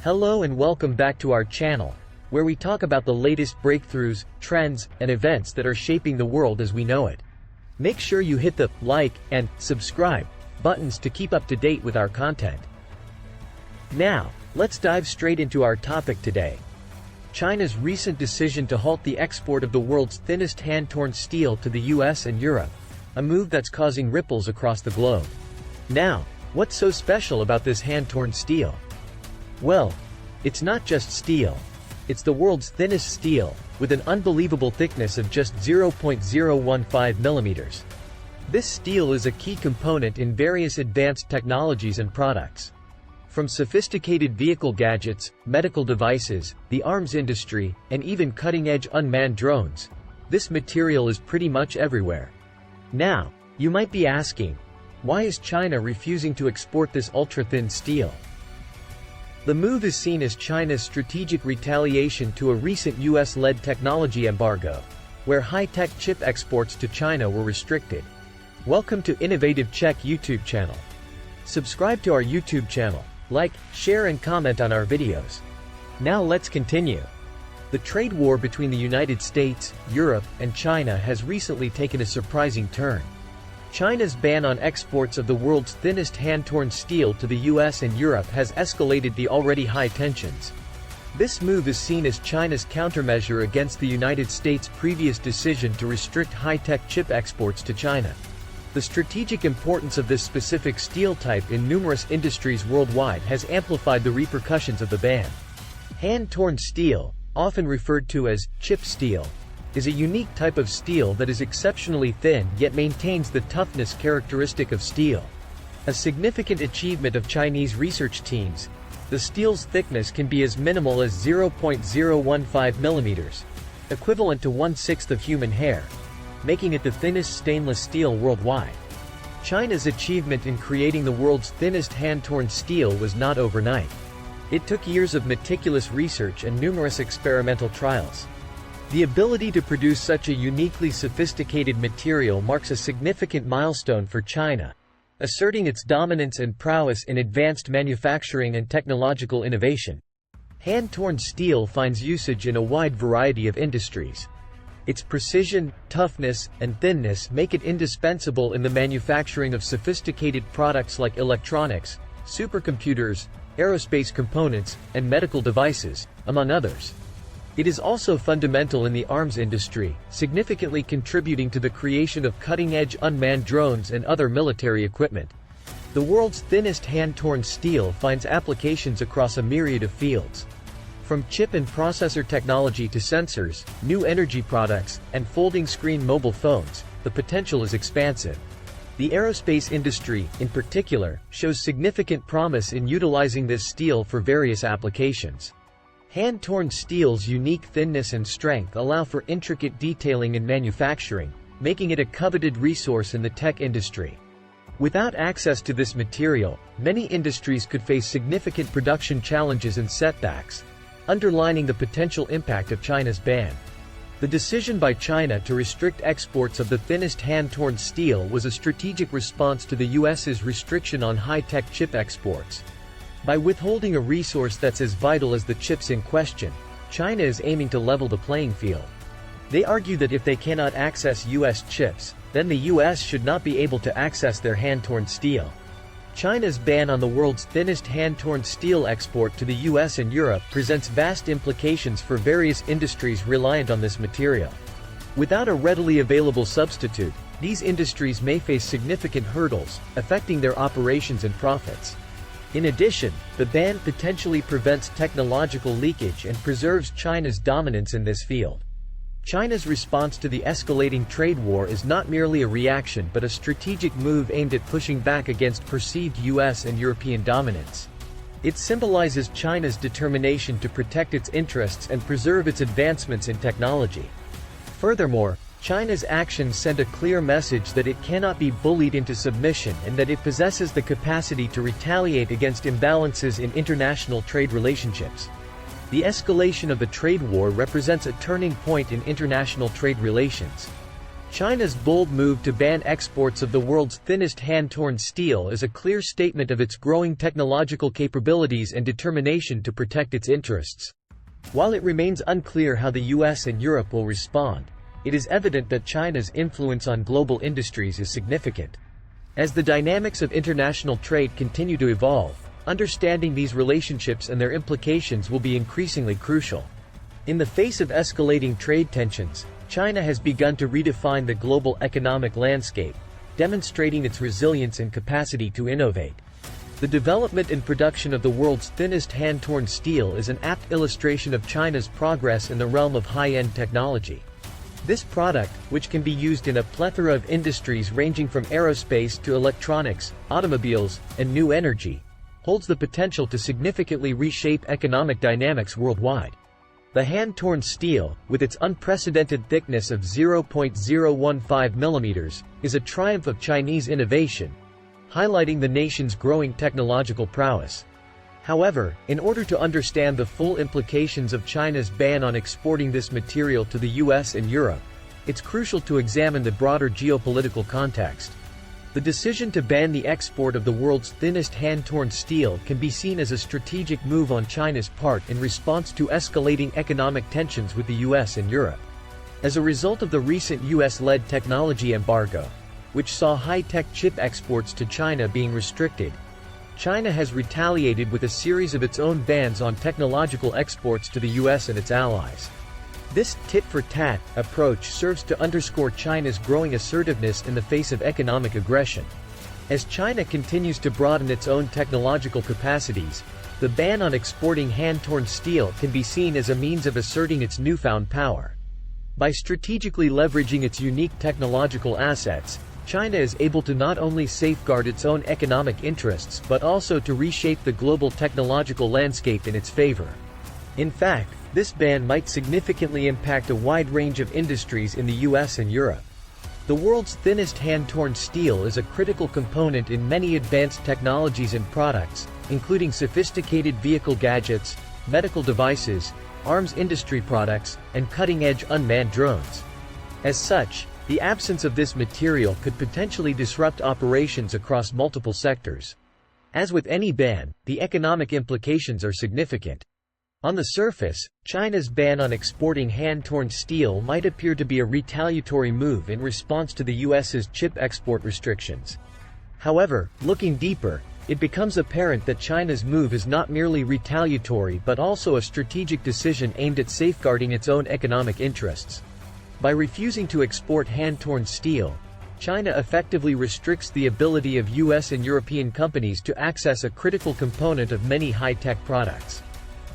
Hello and welcome back to our channel, where we talk about the latest breakthroughs, trends, and events that are shaping the world as we know it. Make sure you hit the like and subscribe buttons to keep up to date with our content. Now, let's dive straight into our topic today. China's recent decision to halt the export of the world's thinnest hand-torn steel to the US and Europe, a move that's causing ripples across the globe. Now, what's so special about this hand-torn steel? Well, it's not just steel. It's the world's thinnest steel, with an unbelievable thickness of just 0.015 millimeters. This steel is a key component in various advanced technologies and products. From sophisticated vehicle gadgets, medical devices, the arms industry, and even cutting-edge unmanned drones, this material is pretty much everywhere. Now, you might be asking, why is China refusing to export this ultra-thin steel? The move is seen as China's strategic retaliation to a recent US-led technology embargo, where high-tech chip exports to China were restricted. Welcome to Innovative Czech YouTube channel. Subscribe to our YouTube channel, like, share and comment on our videos. Now let's continue. The trade war between the United States, Europe, and China has recently taken a surprising turn. China's ban on exports of the world's thinnest hand-torn steel to the US and Europe has escalated the already high tensions. This move is seen as China's countermeasure against the United States' previous decision to restrict high-tech chip exports to China. The strategic importance of this specific steel type in numerous industries worldwide has amplified the repercussions of the ban. Hand-torn steel, often referred to as chip steel, is a unique type of steel that is exceptionally thin yet maintains the toughness characteristic of steel. A significant achievement of Chinese research teams, the steel's thickness can be as minimal as 0.015 millimeters, equivalent to 1/6 of human hair, making it the thinnest stainless steel worldwide. China's achievement in creating the world's thinnest hand-torn steel was not overnight. It took years of meticulous research and numerous experimental trials. The ability to produce such a uniquely sophisticated material marks a significant milestone for China, asserting its dominance and prowess in advanced manufacturing and technological innovation. Hand-torn steel finds usage in a wide variety of industries. Its precision, toughness, and thinness make it indispensable in the manufacturing of sophisticated products like electronics, supercomputers, aerospace components, and medical devices, among others. It is also fundamental in the arms industry, significantly contributing to the creation of cutting-edge unmanned drones and other military equipment. The world's thinnest hand-torn steel finds applications across a myriad of fields. From chip and processor technology to sensors, new energy products, and folding screen mobile phones, the potential is expansive. The aerospace industry, in particular, shows significant promise in utilizing this steel for various applications. Hand-torn steel's unique thinness and strength allow for intricate detailing in manufacturing, making it a coveted resource in the tech industry. Without access to this material, many industries could face significant production challenges and setbacks, underlining the potential impact of China's ban. The decision by China to restrict exports of the thinnest hand-torn steel was a strategic response to the US's restriction on high-tech chip exports. By withholding a resource that's as vital as the chips in question, China is aiming to level the playing field. They argue that if they cannot access US chips, then the US should not be able to access their hand-torn steel. China's ban on the world's thinnest hand-torn steel export to the US and Europe presents vast implications for various industries reliant on this material. Without a readily available substitute, these industries may face significant hurdles, affecting their operations and profits. In addition, the ban potentially prevents technological leakage and preserves China's dominance in this field. China's response to the escalating trade war is not merely a reaction but a strategic move aimed at pushing back against perceived US and European dominance. It symbolizes China's determination to protect its interests and preserve its advancements in technology. Furthermore, China's actions send a clear message that it cannot be bullied into submission and that it possesses the capacity to retaliate against imbalances in international trade relationships. The escalation of the trade war represents a turning point in international trade relations. China's bold move to ban exports of the world's thinnest hand-torn steel is a clear statement of its growing technological capabilities and determination to protect its interests. While it remains unclear how the US and Europe will respond, it is evident that China's influence on global industries is significant. As the dynamics of international trade continue to evolve, understanding these relationships and their implications will be increasingly crucial. In the face of escalating trade tensions, China has begun to redefine the global economic landscape, demonstrating its resilience and capacity to innovate. The development and production of the world's thinnest hand-torn steel is an apt illustration of China's progress in the realm of high-end technology. This product, which can be used in a plethora of industries ranging from aerospace to electronics, automobiles, and new energy, holds the potential to significantly reshape economic dynamics worldwide. The hand-torn steel, with its unprecedented thickness of 0.015 mm, is a triumph of Chinese innovation, highlighting the nation's growing technological prowess. However, in order to understand the full implications of China's ban on exporting this material to the US and Europe, it's crucial to examine the broader geopolitical context. The decision to ban the export of the world's thinnest hand-torn steel can be seen as a strategic move on China's part in response to escalating economic tensions with the US and Europe. As a result of the recent US-led technology embargo, which saw high-tech chip exports to China being restricted, China has retaliated with a series of its own bans on technological exports to the US and its allies. This tit-for-tat approach serves to underscore China's growing assertiveness in the face of economic aggression. As China continues to broaden its own technological capacities, the ban on exporting hand-torn steel can be seen as a means of asserting its newfound power. By strategically leveraging its unique technological assets, China is able to not only safeguard its own economic interests but also to reshape the global technological landscape in its favor. In fact, this ban might significantly impact a wide range of industries in the US and Europe. The world's thinnest hand-torn steel is a critical component in many advanced technologies and products, including sophisticated vehicle gadgets, medical devices, arms industry products, and cutting-edge unmanned drones. As such, the absence of this material could potentially disrupt operations across multiple sectors. As with any ban, the economic implications are significant. On the surface, China's ban on exporting hand-torn steel might appear to be a retaliatory move in response to the US's chip export restrictions. However, looking deeper, it becomes apparent that China's move is not merely retaliatory but also a strategic decision aimed at safeguarding its own economic interests. By refusing to export hand-torn steel, China effectively restricts the ability of US and European companies to access a critical component of many high-tech products.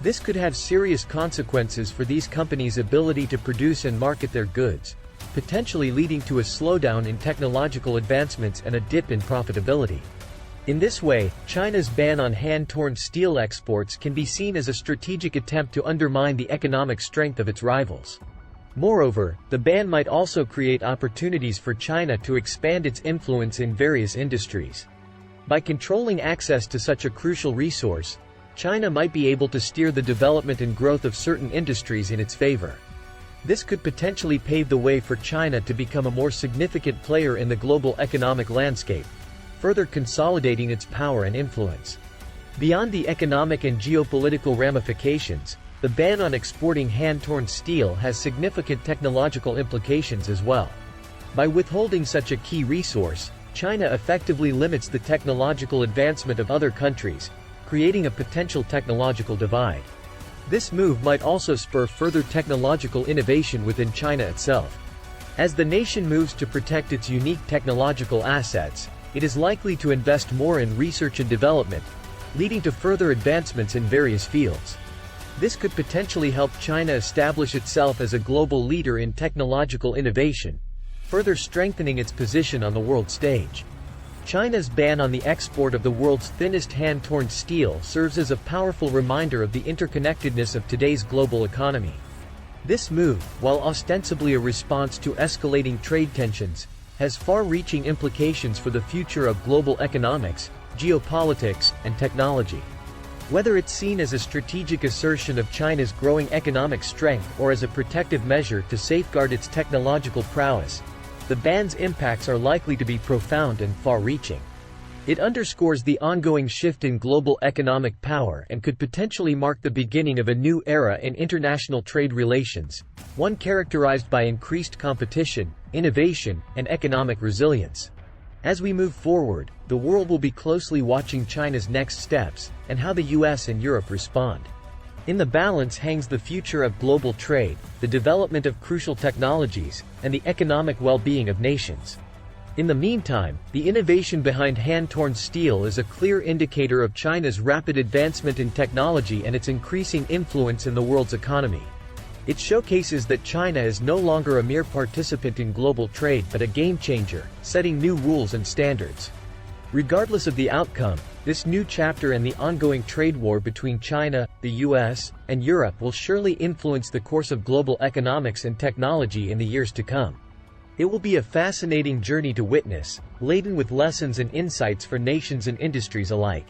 This could have serious consequences for these companies' ability to produce and market their goods, potentially leading to a slowdown in technological advancements and a dip in profitability. In this way, China's ban on hand-torn steel exports can be seen as a strategic attempt to undermine the economic strength of its rivals. Moreover, the ban might also create opportunities for China to expand its influence in various industries. By controlling access to such a crucial resource, China might be able to steer the development and growth of certain industries in its favor. This could potentially pave the way for China to become a more significant player in the global economic landscape, further consolidating its power and influence. Beyond the economic and geopolitical ramifications, the ban on exporting hand-torn steel has significant technological implications as well. By withholding such a key resource, China effectively limits the technological advancement of other countries, creating a potential technological divide. This move might also spur further technological innovation within China itself. As the nation moves to protect its unique technological assets, it is likely to invest more in research and development, leading to further advancements in various fields. This could potentially help China establish itself as a global leader in technological innovation, further strengthening its position on the world stage. China's ban on the export of the world's thinnest hand-torn steel serves as a powerful reminder of the interconnectedness of today's global economy. This move, while ostensibly a response to escalating trade tensions, has far-reaching implications for the future of global economics, geopolitics, and technology. Whether it's seen as a strategic assertion of China's growing economic strength or as a protective measure to safeguard its technological prowess, the ban's impacts are likely to be profound and far-reaching. It underscores the ongoing shift in global economic power and could potentially mark the beginning of a new era in international trade relations, one characterized by increased competition, innovation, and economic resilience. As we move forward, the world will be closely watching China's next steps and how the US and Europe respond. In the balance hangs the future of global trade, the development of crucial technologies, and the economic well-being of nations. In the meantime, the innovation behind hand-torn steel is a clear indicator of China's rapid advancement in technology and its increasing influence in the world's economy. It showcases that China is no longer a mere participant in global trade but a game-changer, setting new rules and standards. Regardless of the outcome, this new chapter and the ongoing trade war between China, the US, and Europe will surely influence the course of global economics and technology in the years to come. It will be a fascinating journey to witness, laden with lessons and insights for nations and industries alike.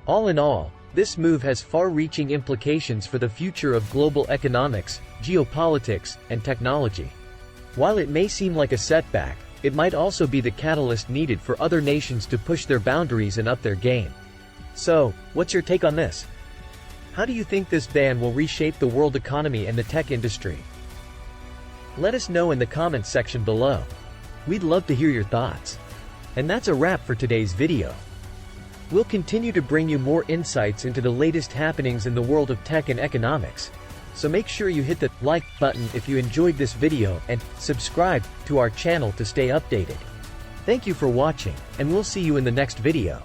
All in all, this move has far-reaching implications for the future of global economics, geopolitics, and technology. While it may seem like a setback, it might also be the catalyst needed for other nations to push their boundaries and up their game. So, what's your take on this? How do you think this ban will reshape the world economy and the tech industry? Let us know in the comments section below. We'd love to hear your thoughts. And that's a wrap for today's video. We'll continue to bring you more insights into the latest happenings in the world of tech and economics. So make sure you hit the like button if you enjoyed this video and subscribe to our channel to stay updated. Thank you for watching, and we'll see you in the next video.